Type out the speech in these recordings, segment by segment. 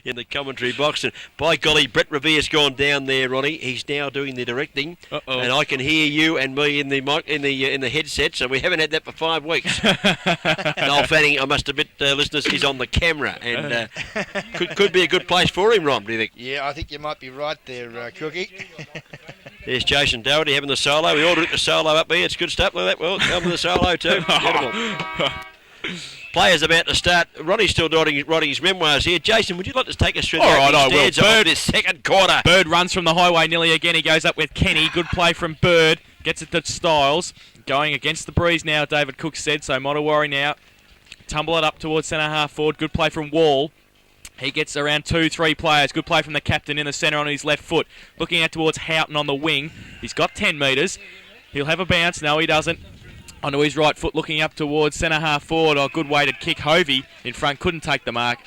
in the commentary box. And by golly, Brett Revere's gone down there, Ronnie. He's now doing the directing. And I can hear you and me in the mic, in the headset, so we haven't had that for 5 weeks. Noel Fanning, I must admit, listeners, is on the camera, and could be a good place for him, Ron, do you think? Yeah, I think you might be right there, Cookie. There's Jason Doherty having the solo. We all took the solo up here. It's good stuff like that. Well, come with the solo too. Beautiful. Players about to start. Ronnie's still writing his memoirs here. Jason, would you like to take us through the opening stands of this second quarter? Bird runs from the highway nearly again. He goes up with Kenny. Good play from Bird. Gets it to Styles. Going against the breeze now, David Cook said. So Modewarre now tumble it up towards centre half forward. Good play from Wall. He gets around 2-3 players. Good play from the captain in the centre on his left foot. Looking out towards Houghton on the wing. He's got 10 metres. He'll have a bounce. No, he doesn't. Onto his right foot, looking up towards centre half forward. Oh, good weighted kick. Hovey in front couldn't take the mark.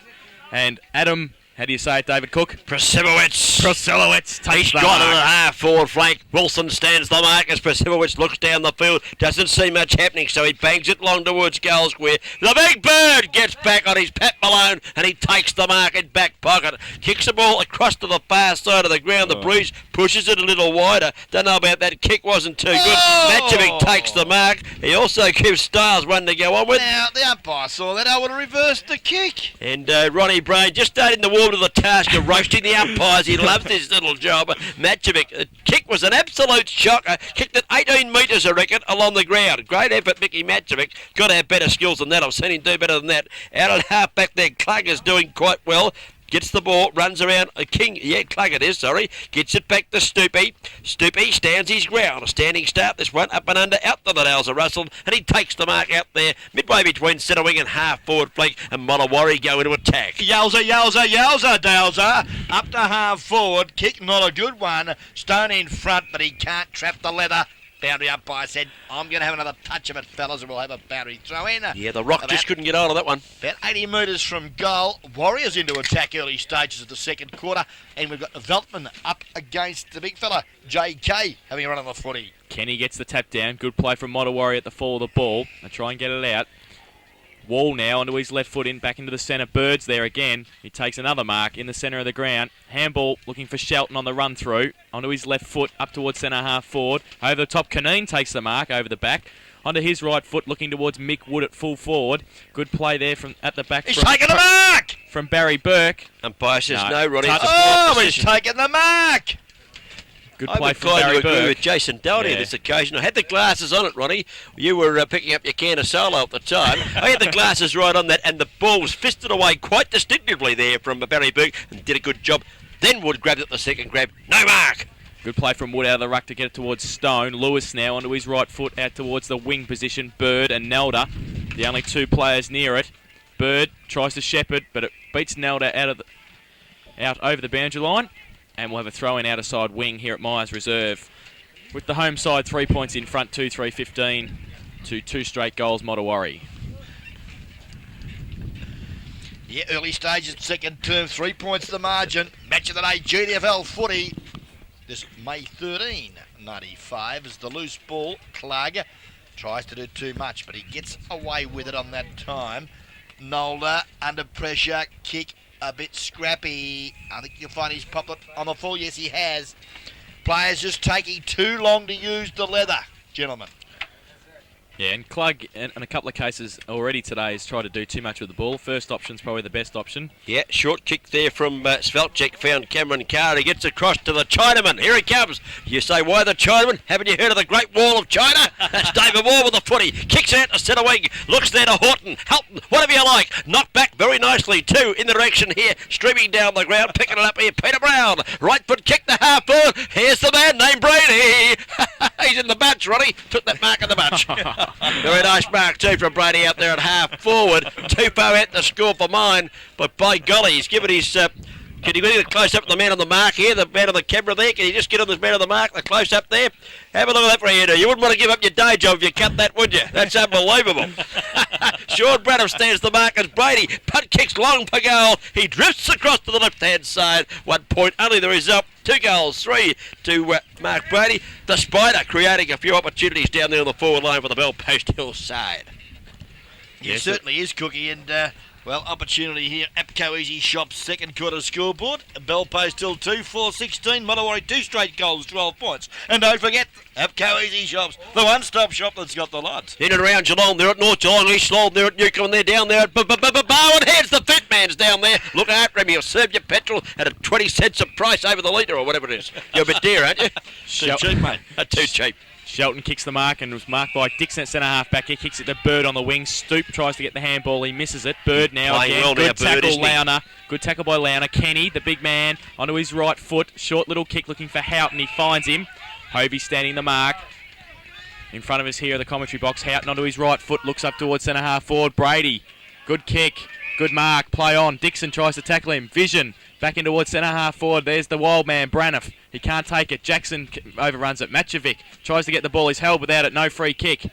And Adam, how do you say it, David Cook? Priscillowicz takes He's got it at half forward flank. Wilson stands the mark as Priscillowicz looks down the field. Doesn't see much happening, so he bangs it long towards goal square. The big Bird gets back on his Pat Malone and he takes the mark in back pocket. Kicks the ball across to the far side of the ground. The breeze pushes it a little wider. Don't know about that. Kick wasn't too good. Matchovic takes the mark. He also gives Styles one to go on with. Now, the umpire saw that. I would have reversed the kick. And Ronnie Brain just starting to warm to the task of roasting the umpires. He loves this little job. Matchovic, the kick was an absolute shocker. Kicked it 18 metres, I reckon, along the ground. Great effort, Mickey Matchovic. Got to have better skills than that. I've seen him do better than that. Out at half back there, Clugger's doing quite well. Gets the ball, runs around. Clug it is, sorry. Gets it back to Stoopy. Stoopy stands his ground. A standing start. This one up and under. Out to the Dales of Russell. And he takes the mark out there. Midway between centre wing and half forward flank. And Modewarre go into attack. Yowza, Dalza. Up to half forward. Kick, not a good one. Stone in front, but he can't trap the leather. Boundary umpire said, I'm going to have another touch of it, fellas, and we'll have a boundary throw in. Yeah, the Rock just couldn't get on of that one. About 80 metres from goal. Warriors into attack early stages of the second quarter. And we've got Veltman up against the big fella, JK, having a run on the footy. Kenny gets the tap down. Good play from Modewarre at the fall of the ball. They try and get it out. Wall now onto his left foot in, back into the centre. Bird's there again. He takes another mark in the centre of the ground. Handball looking for Shelton on the run through. Onto his left foot, up towards centre half forward. Over the top, Caneen takes the mark over the back. Onto his right foot, looking towards Mick Wood at full forward. Good play there from at the back. He's taking the mark! From Barry Burke. Umpire says no, Ronnie. He's taking the mark! Good play from Barry Burke. I agree with Jason Doherty on this occasion. I had the glasses on it, Ronnie. You were picking up your can of solo at the time. I had the glasses right on that, and the ball was fisted away quite distinctively there from Barry Burke, and did a good job. Then Wood grabbed it the second grab. No mark! Good play from Wood out of the ruck to get it towards Stone. Lewis now onto his right foot out towards the wing position. Bird and Nelda, the only two players near it. Bird tries to shepherd, but it beats Nelda out over the boundary line. And we'll have a throw in outer side wing here at Myers Reserve. With the home side 3 points in front, 2-3-15 to 2 straight goals, Modewarre. Yeah, early stages, second term, 3 points the margin. Match of the day, GDFL footy. This May 13, 95 is the loose ball. Clug tries to do too much, but he gets away with it on that time. Nolder under pressure, kick. A bit scrappy. I think you'll find he's popped it on the full. Yes, he has. Players just taking too long to use the leather, gentlemen. Yeah, and Clug, in a couple of cases already today, has tried to do too much with the ball. First option's probably the best option. Yeah, short kick there from Svelcek, found Cameron Carr. He gets across to the Chinaman. Here he comes. You say, why the Chinaman? Haven't you heard of the Great Wall of China? That's David Moore with the footy. Kicks out to centre wing. Looks there to Horton. Whatever you like. Knocked back very nicely, too, in the direction here. Streaming down the ground, picking it up here. Peter Brown. Right foot kick to half forward. Here's the man named Brady. He's in the bunch, Ronnie. Took that mark in the bunch. Very nice mark too from Brady out there at half forward. Too far out to score for mine, but by golly, he's given his... can you get a close-up of the man on the mark here, the man on the camera there? Can you just get on this man on the mark, the close-up there? Have a look at that for you. You wouldn't want to give up your day job if you cut that, would you? That's unbelievable. Sean Bradham stands the mark as Brady. Punt kicks long for goal. He drifts across to the left-hand side. 1 point only the result. 2 goals, 3 to Mark Brady. The Spider creating a few opportunities down there on the forward line for the Bell Post Hill side. It certainly is, Cookie, and Well, opportunity here. APCO Easy Shop's second quarter scoreboard. Bell Post till 2, 4-16. Modewarre 2 straight goals, 12 points. And don't forget, APCO Easy Shops, the one-stop shop that's got the lot. In and around Geelong, they're at North Geelong, East Geelong, they're at Newcombe, they're down there at Barwon Heads. The fat man's down there. Look after him, he'll serve you petrol at a 20 cents a price over the litre or whatever it is. You're a bit dear, aren't you? Too cheap, mate. Too cheap. Shelton kicks the mark and was marked by Dixon at centre-half back. He kicks it to Bird on the wing. Stoop tries to get the handball. He misses it. Bird now Playing again. well now, Good tackle, Bird, Launer. Good tackle by Launer. Kenny, the big man, onto his right foot. Short little kick looking for Houghton. He finds him. Hovey standing the mark. In front of us here in the commentary box. Houghton onto his right foot. Looks up towards centre-half forward. Brady. Good kick. Good mark. Play on. Dixon tries to tackle him. Vision. Back in towards centre-half forward. There's the wild man, Braniff. He can't take it. Jackson overruns it. Matchovic tries to get the ball. He's held without it. No free kick.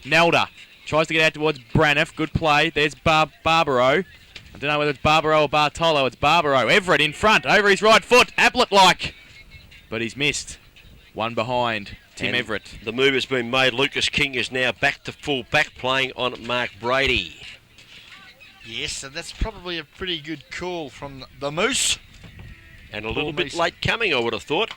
Nelda tries to get out towards Braniff. Good play. There's Barbaro. I don't know whether it's Barbaro or Bartolo. It's Barbaro. Everett in front. Over his right foot. Ablett-like. But he's missed. One behind. Tim And Everett. The move has been made. Lucas King is now back to full back, playing on Mark Brady. Yes, and that's probably a pretty good call from the Moose. And a little bit late coming, I would have thought.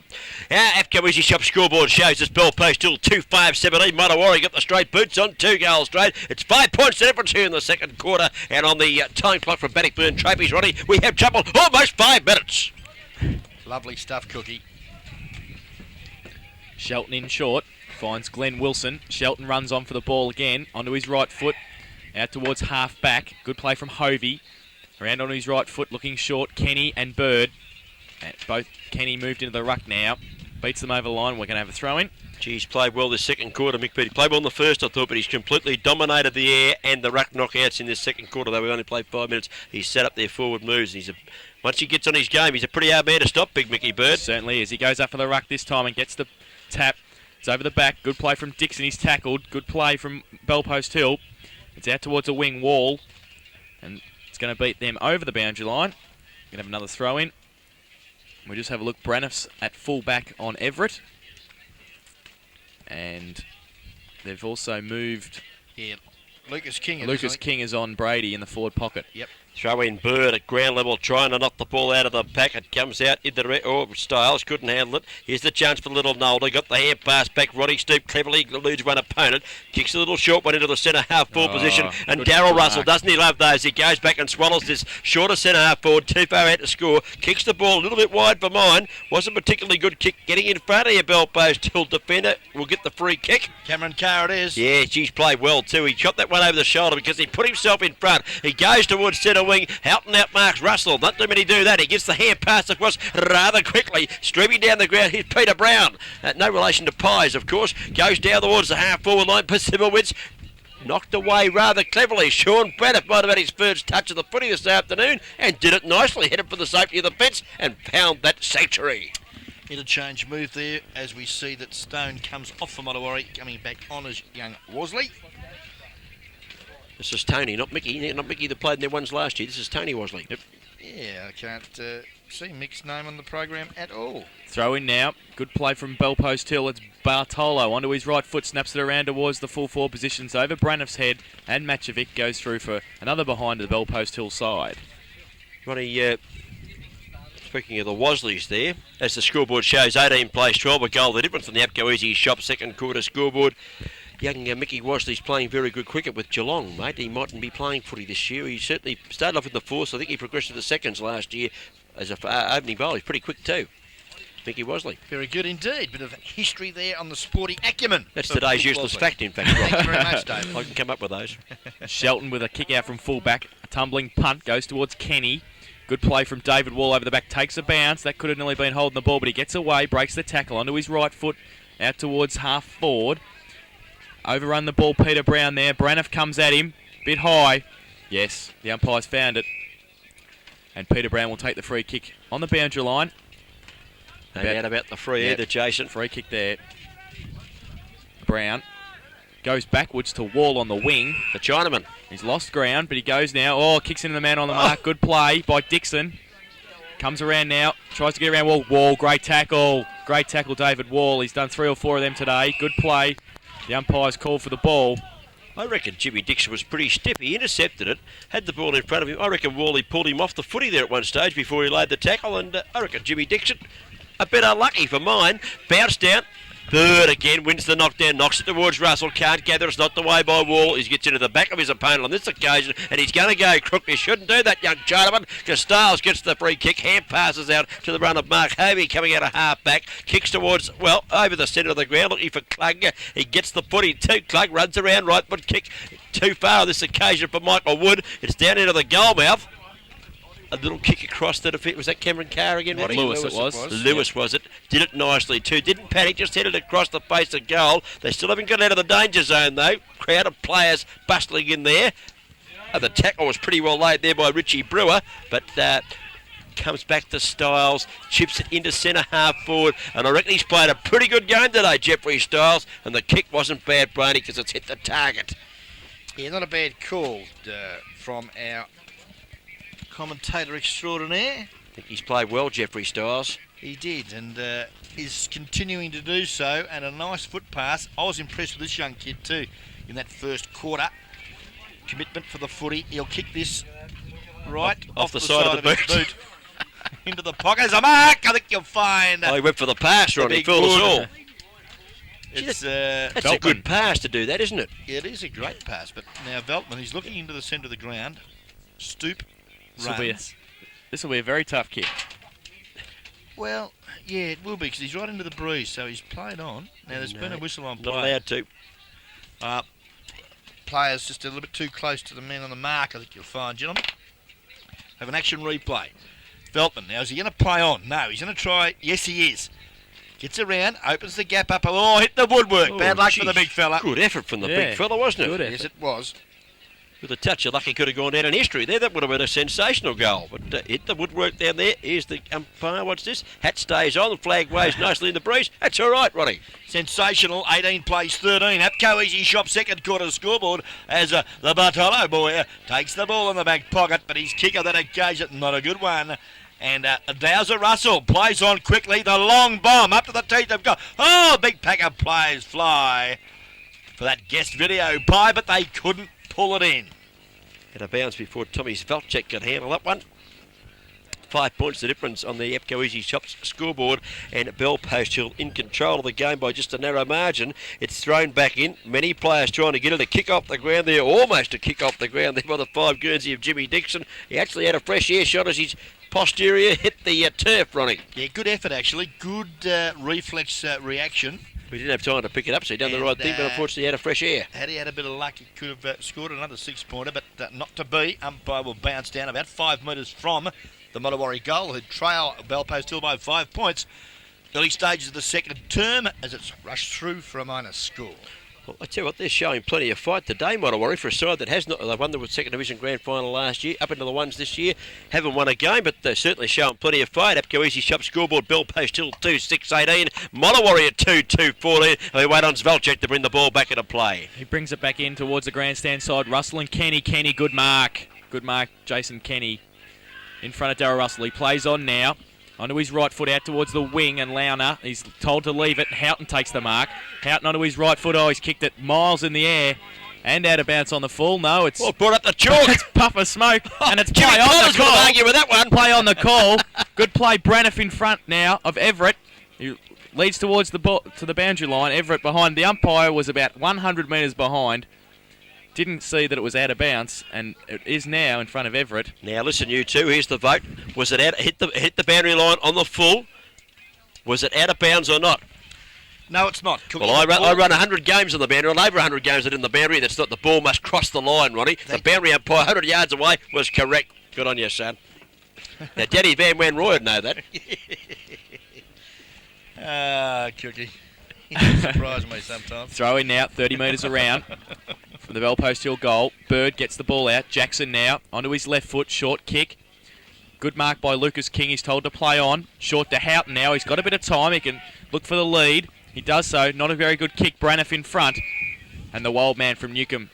Our APCO Easy Shop scoreboard shows us Bell Post still 2-5-17. Modewarre got the straight boots on, 2 goals straight. It's 5 points difference here in the second quarter. And on the time clock from Bannockburn Trophies, Ronnie, we have trouble almost 5 minutes. Lovely stuff, Cookie. Shelton in short. Finds Glenn Wilson. Shelton runs on for the ball again. Onto his right foot. Out towards half back. Good play from Hovey. Around on his right foot, looking short. Kenny and Bird. And both Kenny moved into the ruck now. Beats them over the line. We're going to have a throw in. He's played well this second quarter, Mick Petey. Played well in the first, I thought, but he's completely dominated the air and the ruck knockouts in this second quarter, though we only played 5 minutes. He's set up their forward moves. Once he gets on his game, he's a pretty hard man to stop, Big Mickey Bird. Certainly is. He goes up for the ruck this time and gets the tap. It's over the back. Good play from Dixon. He's tackled. Good play from Bellpost Hill. It's out towards a wing wall. And it's going to beat them over the boundary line. Going to have another throw in. We just have a look. Braniff's at full back on Everett. And they've also moved. Yeah, Lucas King. Lucas King is on Brady in the forward pocket. Yep. Throw in Bird at ground level, trying to knock the ball out of the pack. It comes out in the Styles couldn't handle it. Here's the chance for little Nolder. Got the hand pass back. Roddy Stoop cleverly eludes one opponent. Kicks a little short one into the centre half forward position. And Darryl Russell, doesn't he love those? He goes back and swallows this shorter centre half forward. Too far out to score. Kicks the ball a little bit wide for mine. Wasn't a particularly good kick. Getting in front of your Bell Post till defender will get the free kick. Cameron Carr it is. Yeah, she's played well too. He shot that one over the shoulder because he put himself in front. He goes towards centre wing. Houghton outmarks Russell. Not too many do that. He gets the hand pass across rather quickly. Streaming down the ground, here's Peter Brown. No relation to Pies, of course. Goes down towards the half forward line. Percivalwitz knocked away rather cleverly. Sean Braniff might have had his first touch of the footy this afternoon and did it nicely. Headed for the safety of the fence and found that sanctuary. Interchange move there as we see that Stone comes off for Modewarre, coming back on as young Worsley. This is Tony, not Mickey. Not Mickey that played in their ones last year. This is Tony Worsley. Yep. Yeah, I can't see Mick's name on the program at all. Throw in now. Good play from Bellpost Hill. It's Bartolo onto his right foot. Snaps it around towards the full forward positions over Braniff's head. And Matchovic goes through for another behind to the Bellpost Hill side. Ronnie, speaking of the Wasleys there, as the scoreboard shows, 18 plays 12, a goal the difference on the APCO Easy Shop second quarter scoreboard. Young Mickey Wasley's playing very good cricket with Geelong, mate. He mightn't be playing footy this year. He certainly started off in the fourth. I think he progressed to the seconds last year as an opening bowler. He's pretty quick too, Mickey Wasley. Very good indeed. Bit of history there on the sporting acumen. That's today's useless fact, in fact. Thank you very much, Dave. I can come up with those. Shelton with a kick out from fullback. A tumbling punt goes towards Kenny. Good play from David Wall over the back. Takes a bounce. That could have nearly been holding the ball, but he gets away. Breaks the tackle onto his right foot. Out towards half forward. Overrun the ball, Peter Brown there. Braniff comes at him. Bit high. Yes, the umpire's found it. And Peter Brown will take the free kick on the boundary line. No doubt about the free either, Jason. Free kick there. Brown goes backwards to Wall on the wing. The Chinaman. He's lost ground, but he goes now. Oh, kicks into the man on the mark. Good play by Dixon. Comes around now. Tries to get around Wall. Wall, great tackle. Great tackle, David Wall. He's done 3 or 4 of them today. Good play. The umpire's called for the ball. I reckon Jimmy Dixon was pretty stiff. He intercepted it, had the ball in front of him. I reckon Wally pulled him off the footy there at one stage before he laid the tackle, and I reckon Jimmy Dixon, a bit unlucky for mine, bounced down. Bird again wins the knockdown, knocks it towards Russell, can't gather, it's knocked away by Wall. He gets into the back of his opponent on this occasion, and he's going to go crook. He shouldn't do that, young Chinaman, because Stiles gets the free kick. Hand passes out to the run of Mark Hovey coming out of half back, kicks towards, well, over the centre of the ground, looking for Klug. He gets the footy to Klug, runs around, right foot kick too far on this occasion for Michael Wood. It's down into the goal mouth. A little kick across the defence. Was that Cameron Carr again? What Lewis it was. Lewis was it. Did it nicely too. Didn't panic, just headed across the face of goal. They still haven't got out of the danger zone though. Crowd of players bustling in there. The tackle was pretty well laid there by Richie Brewer, but comes back to Stiles, chips it into centre half forward, and I reckon he's played a pretty good game today, Jeffrey Stiles, and the kick wasn't bad, Brainy, because it's hit the target. Yeah, not a bad call from our commentator extraordinaire. I think he's played well, Jeffrey Stiles. He did, and is continuing to do so, and a nice foot pass. I was impressed with this young kid too in that first quarter. Commitment for the footy. He'll kick this right off the side of the boot. Into the pocket. There's a mark. I think you'll find. He went for the pass, Ronnie. He fooled us all. That's a good pass to do that, isn't it? Yeah, it is a great pass, but now Veltman, he's looking into the centre of the ground. Stoop. This will be a very tough kick. Well, yeah, it will be, because he's right into the breeze, so he's played on. Now, there's been a whistle on play. Not allowed to. Players just a little bit too close to the men on the mark, I think you'll find, gentlemen. Have an action replay. Veltman, now, is he going to play on? No, he's going to try. Yes, he is. Gets around, opens the gap up. Oh, hit the woodwork. Oh, bad luck for the big fella. Good effort from the big fella, wasn't it? Yes, it was. With a touch of luck, he could have gone down in history there. That would have been a sensational goal. But hit the woodwork down there. Here's the umpire. What's this? Hat stays on. The flag waves nicely in the breeze. That's all right, Ronnie. Sensational. 18 plays 13. Apco Easy Shop second quarter scoreboard as the Bartolo boy takes the ball in the back pocket, but his kick of that occasion, not a good one. And Dowser Russell plays on quickly. The long bomb up to the teeth of goal. Oh, big pack of players fly for that guest video pie, but they couldn't pull it in. Had a bounce before Tommy Sveltchek could handle that one. 5 points the difference on the Epco Easy Shops scoreboard, and Bell Post Hill in control of the game by just a narrow margin. It's thrown back in. Many players trying to get it a kick off the ground there, almost a kick off the ground there by the 5 Guernsey of Jimmy Dixon. He actually had a fresh air shot as his posterior hit the turf, Ronnie. Yeah, good effort actually. Good reflex reaction. We didn't have time to pick it up, so he done the right thing, but unfortunately he had a fresh air. Had he had a bit of luck, he could have scored another 6-pointer, but not to be. Umpire will bounce down about 5 metres from the Modewarre goal, who trail Bellpost Hill by 5 points. Early stages of the second term as it's rushed through for a minor score. Well, I tell you what, they're showing plenty of fight today, Modewarre, for a side that has not. They won the second division grand final last year, up into the ones this year. Haven't won a game, but they're certainly showing plenty of fight. Apco Easy Shop scoreboard, Bellpost Hill 2-6-18, Modewarre at 2-2-14. And they wait on Sveltchek to bring the ball back into play. He brings it back in towards the grandstand side. Russell and Kenny. Kenny, good mark. Good mark, Jason Kenny in front of Darryl Russell. He plays on now. Onto his right foot out towards the wing, and Launer, he's told to leave it. Houghton takes the mark. Houghton onto his right foot. Oh, he's kicked it miles in the air and out of bounds on the full. No, it's brought up the chalk. It's puff of smoke, and it's Jimmy play on the call. Argue with that one. Play on the call. Good play, Braniff in front now of Everett. He leads towards the ball, to the boundary line. Everett behind. The umpire was about 100 metres behind. Didn't see that it was out of bounds, and it is now in front of Everett. Now listen, you two. Here's the vote. Was it out? Hit the boundary line on the full? Was it out of bounds or not? No, it's not. Well, I run 100 games on the boundary, and over 100 games in the boundary. That's not. The ball must cross the line, Ronnie. The boundary umpire 100 yards away was correct. Good on you, son. Now, Daddy Van Roy would know that. Cookie. You surprise me sometimes. Throw in now, 30 metres around. From the Bellpost Hill goal. Bird gets the ball out. Jackson now onto his left foot. Short kick. Good mark by Lucas King. He's told to play on. Short to Houghton now. He's got a bit of time. He can look for the lead. He does so. Not a very good kick. Braniff in front. And the wild man from Newcombe,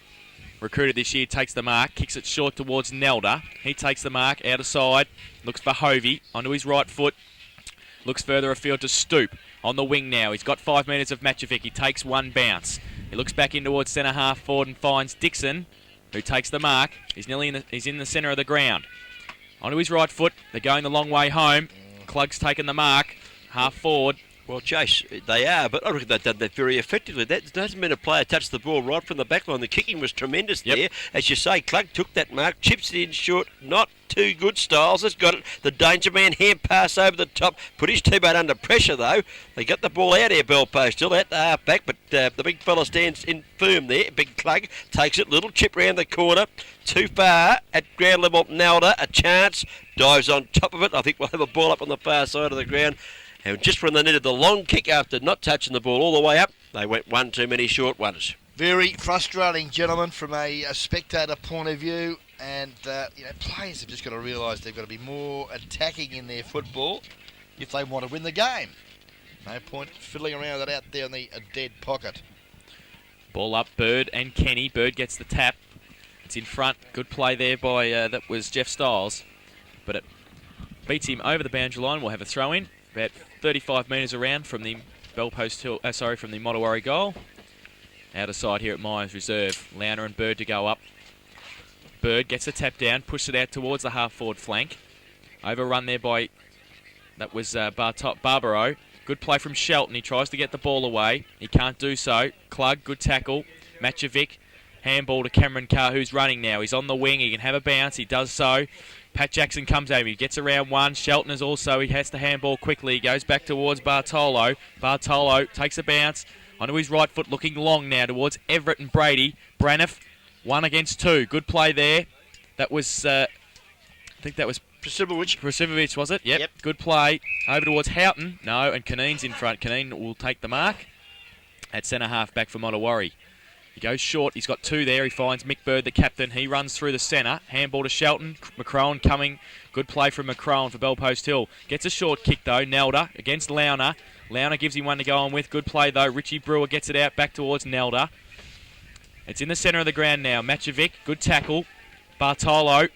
recruited this year, takes the mark. Kicks it short towards Nelda. He takes the mark. Out of side. Looks for Hovey. Onto his right foot. Looks further afield to Stoop. On the wing now. He's got 5 metres of Matchovic. He takes one bounce. He looks back in towards centre half forward and finds Dixon, who takes the mark. He's he's in the centre of the ground. Onto his right foot. They're going the long way home. Clug's taken the mark. Half forward. Well, Chase, they are, but I reckon they've done that very effectively. That doesn't mean a player touched the ball right from the back line. The kicking was tremendous there. As you say, Clug took that mark, chips it in short, not too good. Styles has got it. The danger man hand pass over the top, put his teammate under pressure though. They got the ball out here, bell post, still at the half back, but the big fella stands in firm there. Big Clug takes it, little chip round the corner, too far at ground level. Nelda, a chance, dives on top of it. I think we'll have a ball up on the far side of the ground. And just when they needed the long kick after not touching the ball all the way up, they went one too many short ones. Very frustrating, gentlemen, from a spectator point of view. And, players have just got to realise they've got to be more attacking in their football if they want to win the game. No point fiddling around with it out there in the dead pocket. Ball up, Bird and Kenny. Bird gets the tap. It's in front. Good play there by, that was Jeff Styles. But it beats him over the boundary line. We'll have a throw in. About 35 metres around from the from the Modewarre goal. Out of sight here at Myers Reserve. Launer and Bird to go up. Bird gets the tap down, pushes it out towards the half-forward flank. Overrun there by, that was Barbaro. Good play from Shelton. He tries to get the ball away. He can't do so. Clug, good tackle. Matchovic, handball to Cameron Carr, who's running now. He's on the wing. He can have a bounce. He does so. Pat Jackson comes over. He gets around one. Shelton is also, he has to handball quickly. He goes back towards Bartolo. Bartolo takes a bounce onto his right foot, looking long now towards Everett and Brady. Braniff, 1 against 2. Good play there. That was, I think that was Prasibovic, was it? Yep. Good play. Over towards Houghton. No, and Caneen's in front. Caneen will take the mark at centre half back for Modewarre. He goes short. He's got 2 there. He finds Mick Bird, the captain. He runs through the centre. Handball to Shelton. McCrone coming. Good play from McCrone for Bellpost Hill. Gets a short kick, though. Nelda against Launer. Launer gives him one to go on with. Good play, though. Richie Brewer gets it out back towards Nelda. It's in the centre of the ground now. Matchovic. Good tackle. Bartolo.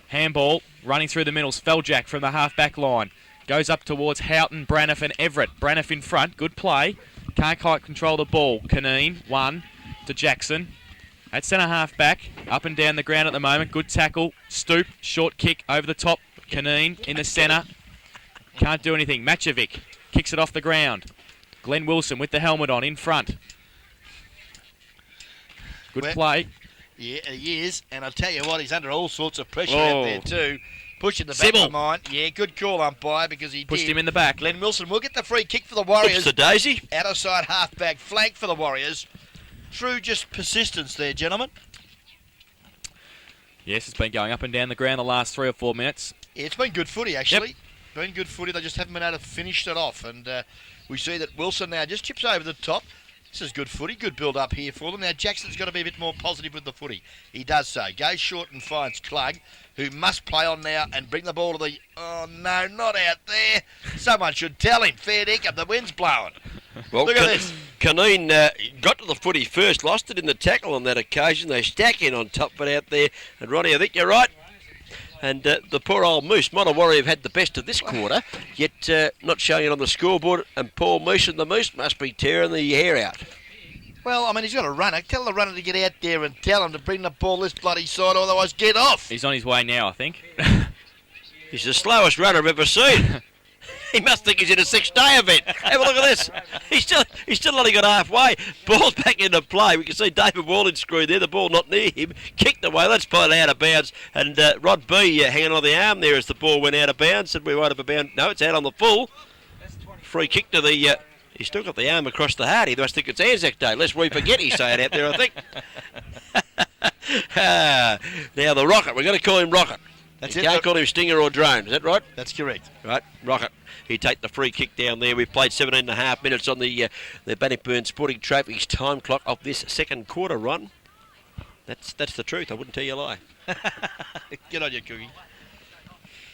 Handball. Running through the middle. Feljak from the half-back line. Goes up towards Houghton, Braniff and Everett. Braniff in front. Good play. Can't quite control the ball. Caneen. 1. To Jackson. At centre half back, up and down the ground at the moment. Good tackle, stoop, short kick over the top. Caneen in the centre. Can't do anything. Matchovic kicks it off the ground. Glenn Wilson with the helmet on in front. Good play. Yeah, he is. And I'll tell you what, he's under all sorts of pressure out there too. Pushing the back of mine. Yeah, good call, umpire, because he pushed him in the back. Glenn Wilson will get the free kick for the Warriors. Oops, the daisy. Out of side half back flank for the Warriors. True just persistence there, gentlemen. Yes, it's been going up and down the ground the last 3 or 4 minutes. Yeah, it's been good footy, actually. Been good footy. They just haven't been able to finish it off. And we see that Wilson now just chips over the top. This is good footy. Good build-up here for them. Now, Jackson's got to be a bit more positive with the footy. He does so. Goes short and finds Clug, who must play on now and bring the ball to the... Oh, no, not out there. Someone should tell him. Fair dinkum. The wind's blowing. Well, look at this. Caneen got to the footy first, lost it in the tackle on that occasion. They stack in on top of it out there. And Ronnie, I think you're right. And the poor old Moose, Modewarre have had the best of this quarter, yet not showing it on the scoreboard. And Paul Moose and the Moose must be tearing the hair out. Well, I mean, he's got a runner. Tell the runner to get out there and tell him to bring the ball this bloody side, otherwise get off. He's on his way now, I think. He's the slowest runner I've ever seen. He must think he's in a 6-day event. Have a look at this. He's still only got halfway. Ball's back into play. We can see David Walling screwed there. The ball not near him. Kicked away. Let's put it out of bounds. And Rod B hanging on the arm there as the ball went out of bounds. Said we won't have a bound. No, it's out on the full. Free kick to the... he's still got the arm across the heart. He must think it's Anzac Day. Lest we forget he's saying out there, I think. Now the Rocket. We're going to call him Rocket. That's you it. can't call him Stinger or Drone. Is that right? That's correct. Right, Rocket. He take the free kick down there. We've played 17.5 minutes on the Bannockburn Sporting Trophies time clock of this second quarter run. That's the truth. I wouldn't tell you a lie. Get on your cookie.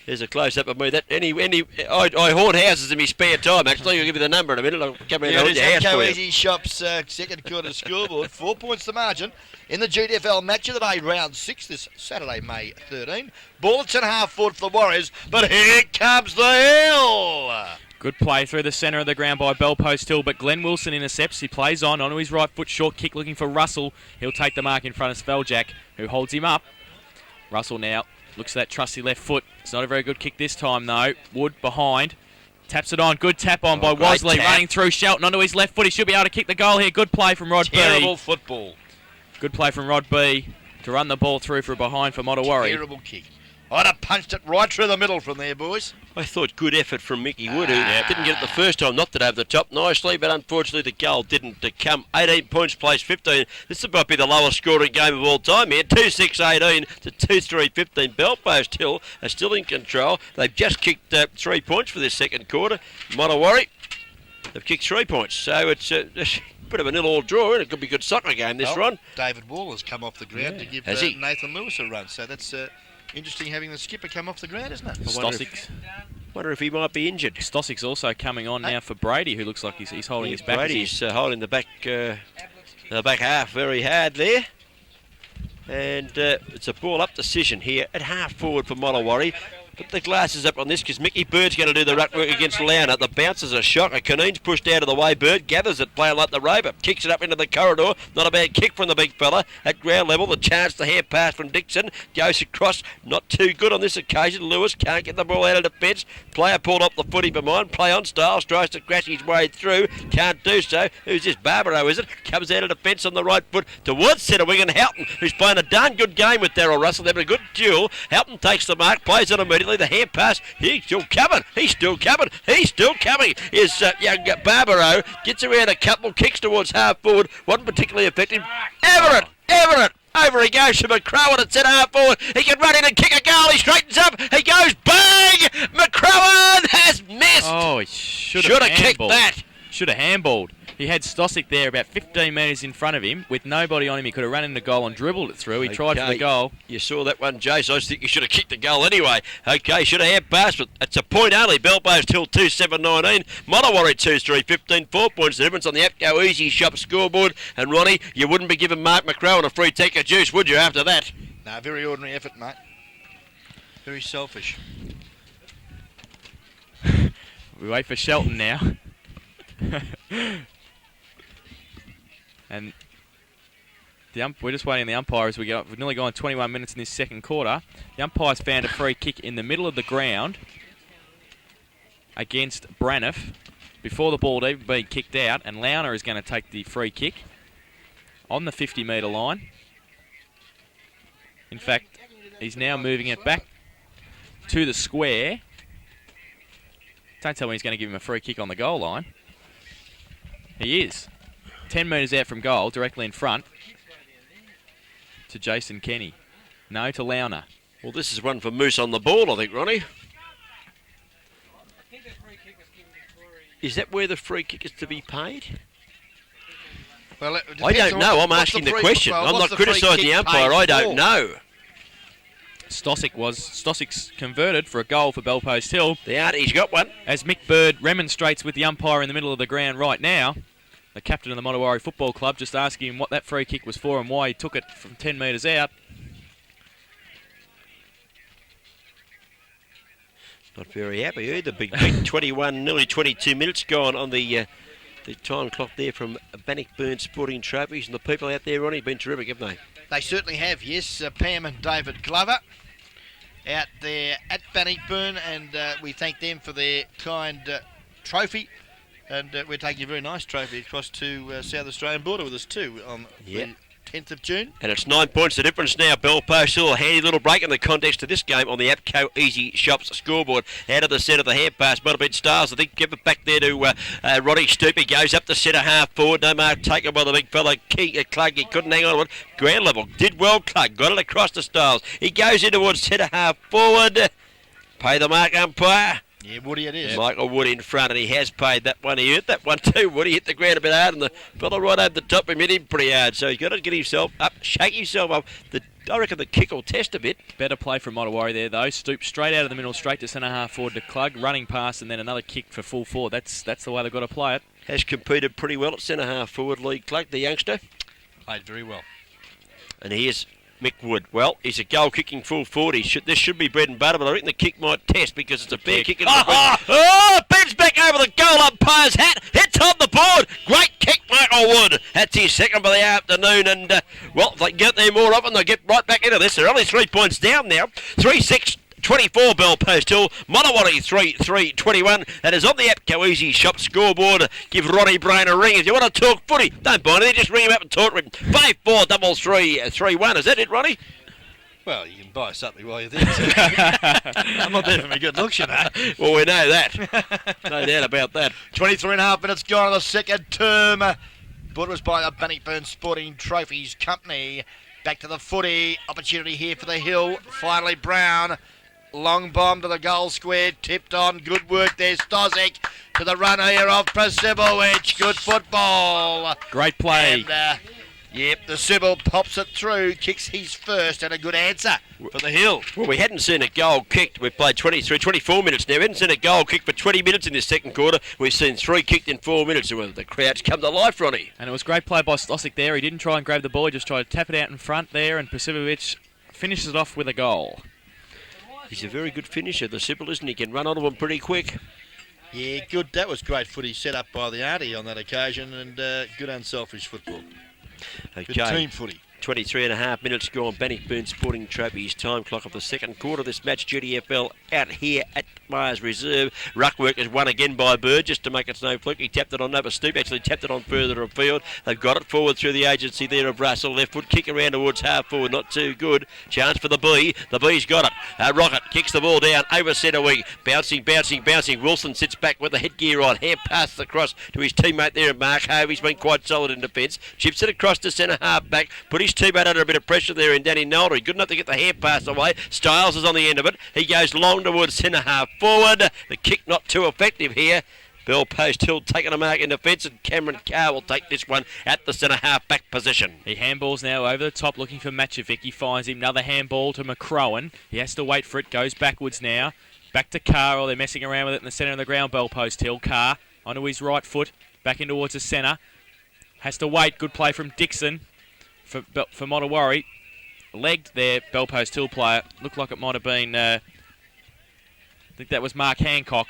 There's a close-up of me. I haunt houses in my spare time, actually. I'll give you the number in a minute. I'll come in and hold your house for you. Easy Shops second quarter scoreboard. 4 points the margin in the GDFL match of the day, round 6, this Saturday, May 13. Ball at centre half forward for the Warriors, but here comes the hill. Good play through the centre of the ground by Bellpost Hill, but Glenn Wilson intercepts. He plays onto his right foot, short kick looking for Russell. He'll take the mark in front of Sveljak, who holds him up. Russell now looks at that trusty left foot. It's not a very good kick this time, though. Wood behind. Taps it on. Good tap on by Wosley. Running through Shelton onto his left foot. He should be able to kick the goal here. Good play from Rod B. Terrible football. Good play from Rod B to run the ball through for a behind for Modewarre. Terrible kick. I'd have punched it right through the middle from there, boys. I thought good effort from Mickey Wood, who didn't get it the first time, knocked it over the top nicely, but unfortunately the goal didn't come. 18 points, place 15. This might be the lowest scoring game of all time here. 2-6-18 to 2-3-15. Bellpost Hill are still in control. They've just kicked 3 points for this second quarter. Modewarre, they've kicked 3 points, so it's a bit of a nil-all draw, and it could be a good soccer game this run. David Wall has come off the ground to give Nathan Lewis a run, so that's interesting having the skipper come off the ground, isn't it? Stosic. Wonder if he might be injured. Stosic's also coming on now for Brady, who looks like he's holding his back. Brady's holding the back half very hard there. And it's a ball-up decision here at half-forward for Modewarre. Put the glasses up on this because Mickey Bird's going to do the ruck work against Lowner. The bounce is a shocker. Caneen's pushed out of the way. Bird gathers it, playing like the rover. Kicks it up into the corridor. Not a bad kick from the big fella. At ground level, the chance to hand pass from Dixon. Goes across. Not too good on this occasion. Lewis can't get the ball out of defence. Player pulled up the footy behind. Play on. Styles tries to crash his way through. Can't do so. Who's this? Barbaro, is it? Comes out of defence on the right foot towards centre wing and Houghton, who's playing a darn good game with Darryl Russell. They've had a good duel. Houghton takes the mark. Plays it immediately. The hand pass, he's still coming, he's still coming. Is young Barbaro, gets around a couple, kicks towards half forward, wasn't particularly effective. Everett, over he goes to McCrowan at centre half forward. He can run in and kick a goal, he straightens up, he goes bang! McCrowan has missed! Oh, he should have kicked that. Should have handballed. He had Stosic there about 15 metres in front of him. With nobody on him, he could have run into goal and dribbled it through. He tried for the goal. You saw that one, Jace. I think you should have kicked the goal anyway. Okay, should have had pass, but it's a point only. Bellpost Hill 2-7-19. Modewarre 2-3-15. 4 points difference on the APCO Easy Shop scoreboard. And Ronnie, you wouldn't be giving Mark McCrowan a free take of juice, would you, after that? No, very ordinary effort, mate. Very selfish. We wait for Shelton now. And we're just waiting on the umpire as we go. We've nearly gone 21 minutes in this second quarter. The umpire's found a free kick in the middle of the ground against Braniff before the ball had even been kicked out, and Lowner is going to take the free kick on the 50-metre line. In fact, he's now moving it back to the square. Don't tell me he's going to give him a free kick on the goal line. He is. 10 metres out from goal, directly in front to Jason Kenny. No to Lowner. Well, this is one for Moose on the ball, I think, Ronnie. Is that where the free kick is to be paid? Well, I don't know. I'm asking the question. I'm not criticising the umpire. I don't know. Stosic's converted for a goal for Bellpost Hill. The Artie's got one. As Mick Bird remonstrates with the umpire in the middle of the ground right now, the captain of the Modewarre Football Club just asking him what that free kick was for and why he took it from 10 metres out. Not very happy either. Big 21, nearly 22 minutes gone on the time clock there from Bannockburn Sporting Trophies. And the people out there, Ronnie, have been terrific, haven't they? They certainly have, yes. Pam and David Glover out there at Bannockburn, and we thank them for their kind trophy. And we're taking a very nice trophy across to South Australian border with us too on the 10th of June. And it's 9 points the difference now. Bellpost Hill, a handy little break in the context of this game on the APCO Easy Shops scoreboard. Out of the centre, the hand pass might have been Stars. I think give it back there to Roddy Stoopy. Goes up the centre half forward. No mark taken by the big fella. Clug, he couldn't hang on to it. Ground level. Did well, Clug. Got it across to Styles. He goes in towards centre half forward. Pay the mark, umpire. Yeah, Woody it is. Michael Wood in front, and he has paid that one. He hit that one too. Woody hit the ground a bit hard, and the fella right over the top of him hit him pretty hard. So he's got to get himself up, shake himself up. I reckon the kick will test a bit. Better play from Modewarre there, though. Stoop straight out of the middle, straight to centre half forward to Clug. Running pass, and then another kick for full forward. That's the way they've got to play it. Has competed pretty well at centre half forward, Lee Clug, the youngster. Played very well. And here's Mick Wood. Well, he's a goal kicking full forward. This should be bread and butter, but I reckon the kick might test because it's a fair kick. Bends back over the goal umpire's hat. Hits on the board. Great kick, Michael Wood. That's his second for the afternoon. And, well, if they can get there more often, they'll get right back into this. They're only 3 points down now. 3-6. 24 Bell Post Hill, Modewarre 3-3-21. That is on the APCO Easy Shop scoreboard. Give Ronnie Brain a ring. If you want to talk footy, don't mind it, just ring him up and talk to him. 543331. Is that it, Ronnie? Well, you can buy something while you're there. I'm not there for me good looks, you know. Well, we know that. No doubt about that. 23 and a half minutes gone in the second term. Brought us by the Bannockburn Sporting Trophies Company. Back to the footy. Opportunity here for the Hill. Finally, Brown. Long bomb to the goal square, tipped on. Good work there, Stosic to the run here of Prasibowicz. Good football. Great play. And, the Sybil pops it through, kicks his first, and a good answer for the Hill. Well, we hadn't seen a goal kicked. We've played 24 minutes now. We hadn't seen a goal kicked for 20 minutes in this second quarter. We've seen 3 kicked in 4 minutes. So the crowd's come to life, Ronnie. And it was great play by Stosic there. He didn't try and grab the ball, he just tried to tap it out in front there, and Prasibowicz finishes it off with a goal. He's a very good finisher, the Sybil, isn't he? He can run onto him pretty quick. Yeah, good. That was great footy set up by the Artie on that occasion, and good unselfish football. Okay. Good team footy. 23 and a half minutes gone. Bannockburn Sporting Trophies time clock of the second quarter. This match, GDFL out here at Myers Reserve. Ruckwork is won again by Bird just to make it no fluke. He tapped it on over Stoop, actually tapped it on further afield. They've got it forward through the agency there of Russell. Left foot kick around towards half forward, not too good. Chance for the B. The B's got it. Rocket kicks the ball down over centre wing. Bouncing. Wilson sits back with the headgear on. Hand passes across to his teammate there, Mark Hove. He's been quite solid in defence. Chips it across to centre half back. Put his teammate under a bit of pressure there in Danny Noldery. Good enough to get the hand pass away. Styles is on the end of it. He goes long towards centre half forward. The kick not too effective here. Bell Post Hill taking a mark in defence, and Cameron Carr will take this one at the centre half back position. He handballs now over the top looking for Matchovic. He finds him. Another handball to McCrowan. He has to wait for it. Goes backwards now. Back to Carr. Or they're messing around with it in the centre of the ground. Bell Post Hill. Carr onto his right foot. Back in towards the centre. Has to wait. Good play from Dixon for Modewarre. Legged there. Bell Post Hill player. Looked like it might have been... I think that was Mark Hancock.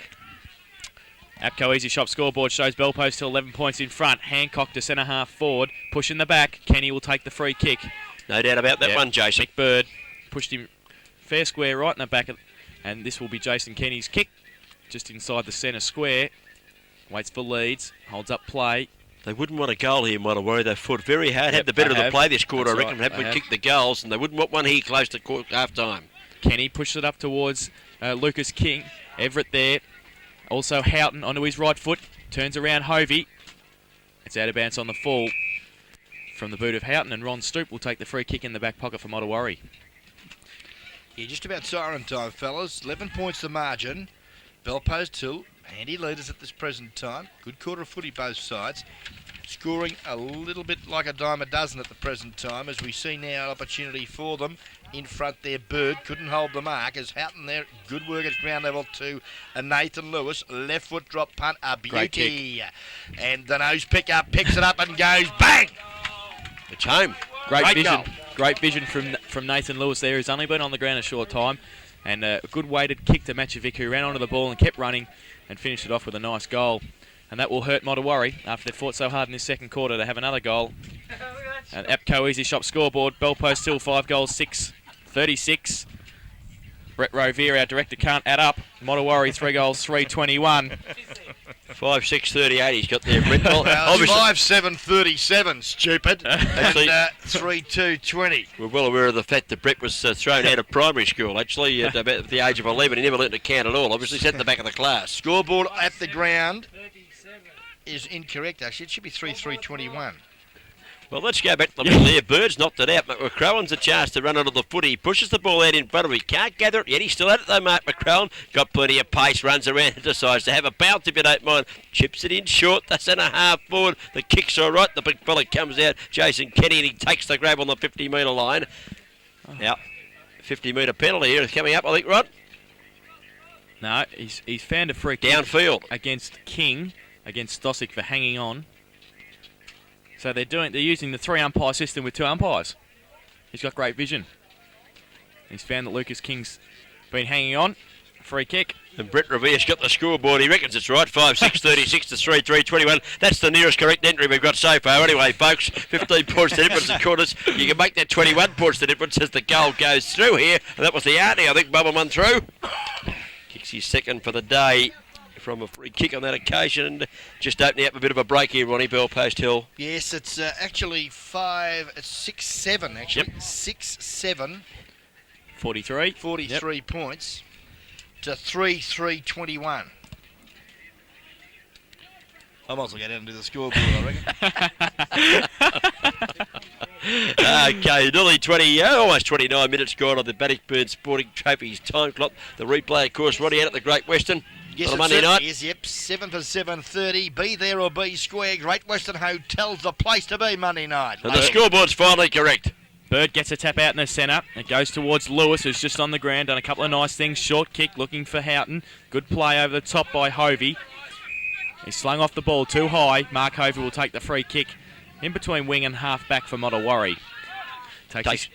APCO Easy Shop scoreboard shows Bell Post Hill 11 points in front. Hancock to centre half forward. Push in the back. Kenny will take the free kick. No doubt about that one, Jason. Mick Bird pushed him fair square right in the back. And this will be Jason Kenny's kick. Just inside the centre square. Waits for Leeds. Holds up play. They wouldn't want a goal here, Modewarre. They fought very hard. Had the better of the play this quarter, I reckon. Right, Had kicked the goals, and they wouldn't want one here close to half time. Kenny pushed it up towards Lucas King. Everett there. Also Houghton onto his right foot. Turns around Hovey. It's out of bounds on the fall from the boot of Houghton, and Ron Stoop will take the free kick in the back pocket for Modewarre. Yeah, just about siren time, fellas. 11 points the margin. Bell Post Hill, handy leaders at this present time. Good quarter of footy both sides. Scoring a little bit like a dime a dozen at the present time, as we see now an opportunity for them. In front there, Bird couldn't hold the mark as Houghton there. Good work at ground level to Nathan Lewis. Left foot drop punt, a beauty. And the nose pick up, picks it up and goes bang! It's home. Great vision. Goal. Great vision from Nathan Lewis there. He's only been on the ground a short time. And a good weighted kick to Matchovic, who ran onto the ball and kept running and finished it off with a nice goal. And that will hurt Modewarre after they've fought so hard in this second quarter to have another goal. And APCO Easy Shop scoreboard. Bell Post Hill 5 goals, 6-36. Brett Rovere, our director, can't add up. Modewarre 3 goals, 3-21. 5-6-38 he's got there, Brett. Well, 5-7-37, stupid. Actually, And 3-2-20. we're well aware of the fact that Brett was thrown out of primary school, actually, at about the age of 11. He never learnt to count at all. Obviously, sat in the back of the class. Scoreboard at the ground is incorrect, actually. It should be 3-3-21. Well, let's go back to the middle there. Bird's knocked it out. McCrowan's a chance to run onto the footy. He pushes the ball out in front of him. He can't gather it yet. He's still at it though, Mark McCrowan. Got plenty of pace, runs around and decides to have a bounce if you don't mind. Chips it in short. The centre half forward. The kick's all right. The big fella comes out, Jason Kenny, and he takes the grab on the 50-metre line. Now, 50-metre penalty here is coming up, I think, Rod. No, he's found a free kick Downfield against King, against Stosic for hanging on. So they're using the 3 umpire system with 2 umpires. He's got great vision. He's found that Lucas King's been hanging on. Free kick. And Brett Revere's got the scoreboard. He reckons it's right. 5-6, 36 to 3-3, 21. That's the nearest correct entry we've got so far. Anyway, folks, 15 points to difference in quarters. You can make that 21 points to difference as the goal goes through here. And that was the Arnie, I think, Bubba one through. Kicks his second for the day from a free kick on that occasion. And just opening up a bit of a break here, Ronnie, Belpost Hill. Yes, it's actually 6-7, actually. Yep. 6-7. 43. 43 points to 3-3-21. I might as well go down and do the scoreboard, I reckon. Okay, nearly 20, almost 29 minutes gone on the Bannockburn Sporting Trophies time clock. The replay, of course, Ronnie, out at the Great Western Yes, on a Monday night. Yes, yep, 7 for 7:30. Be there or be square. Great Western Hotel's the place to be Monday night. And the scoreboard's finally correct. Bird gets a tap out in the centre. It goes towards Lewis, who's just on the ground, done a couple of nice things. Short kick, looking for Houghton. Good play over the top by Hovey. He's slung off the ball too high. Mark Hovey will take the free kick in between wing and half back for Modewarre. Takes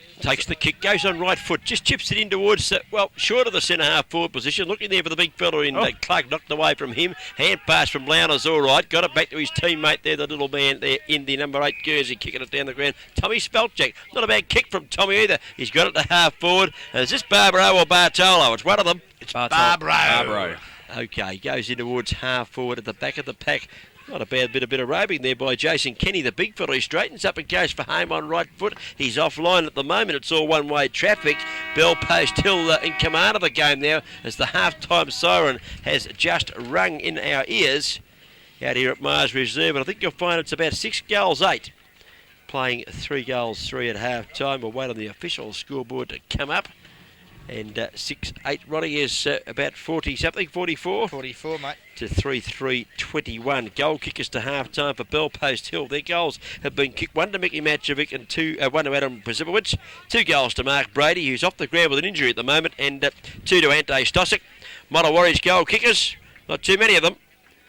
the kick, goes on right foot, just chips it in towards, short of the centre half forward position. Looking there for the big fella in Clark, knocked away from him. Hand pass from Lowner's all right. Got it back to his teammate there, the little man there in the number 8 jersey, kicking it down the ground. Tommy Speltjack, not a bad kick from Tommy either. He's got it to half forward. Is this Barbaro or Bartolo? It's one of them. It's Barbaro. Okay, goes in towards half forward at the back of the pack. Not a bad bit of roving there by Jason Kenny, the big fella. He straightens up and goes for home on right foot. He's offline at the moment. It's all one-way traffic. Belpost Hill in command of the game now as the half-time siren has just rung in our ears out here at Mars Reserve. And I think you'll find it's about 6 goals 8. Playing 3 goals 3 at half-time. We'll wait on the official scoreboard to come up. And 6-8, Ronnie, is about 40-something, 44? 44, mate. To 3-3-21. Goal kickers to half-time for Belpost Hill. Their goals have been kicked. 1 to Mickey Matchovic and 1 to Adam Przybowicz. 2 goals to Mark Brady, who's off the ground with an injury at the moment, and 2 to Ante Stosic. Modewarre's goal kickers, not too many of them.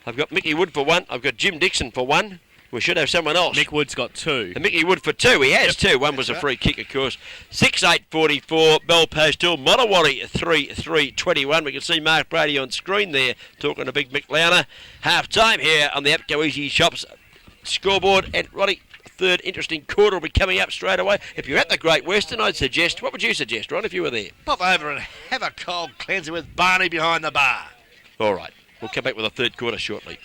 I've got Mickey Wood for 1. I've got Jim Dixon for 1. We should have someone else. Mick Wood's got 2. And Mickey Wood for 2. He has 2. One was a free kick, of course. 6-8-44. Belpost Hill. Modewarre 3-3-21. We can see Mark Brady on screen there talking to Big Mick Lowner. Half time here on the APCO Easy Shops scoreboard. And Ronnie, third interesting quarter will be coming up straight away. If you're at the Great Western, I'd suggest, what would you suggest, Ron, if you were there? Pop over and have a cold cleanser with Barney behind the bar. All right. We'll come back with a third quarter shortly.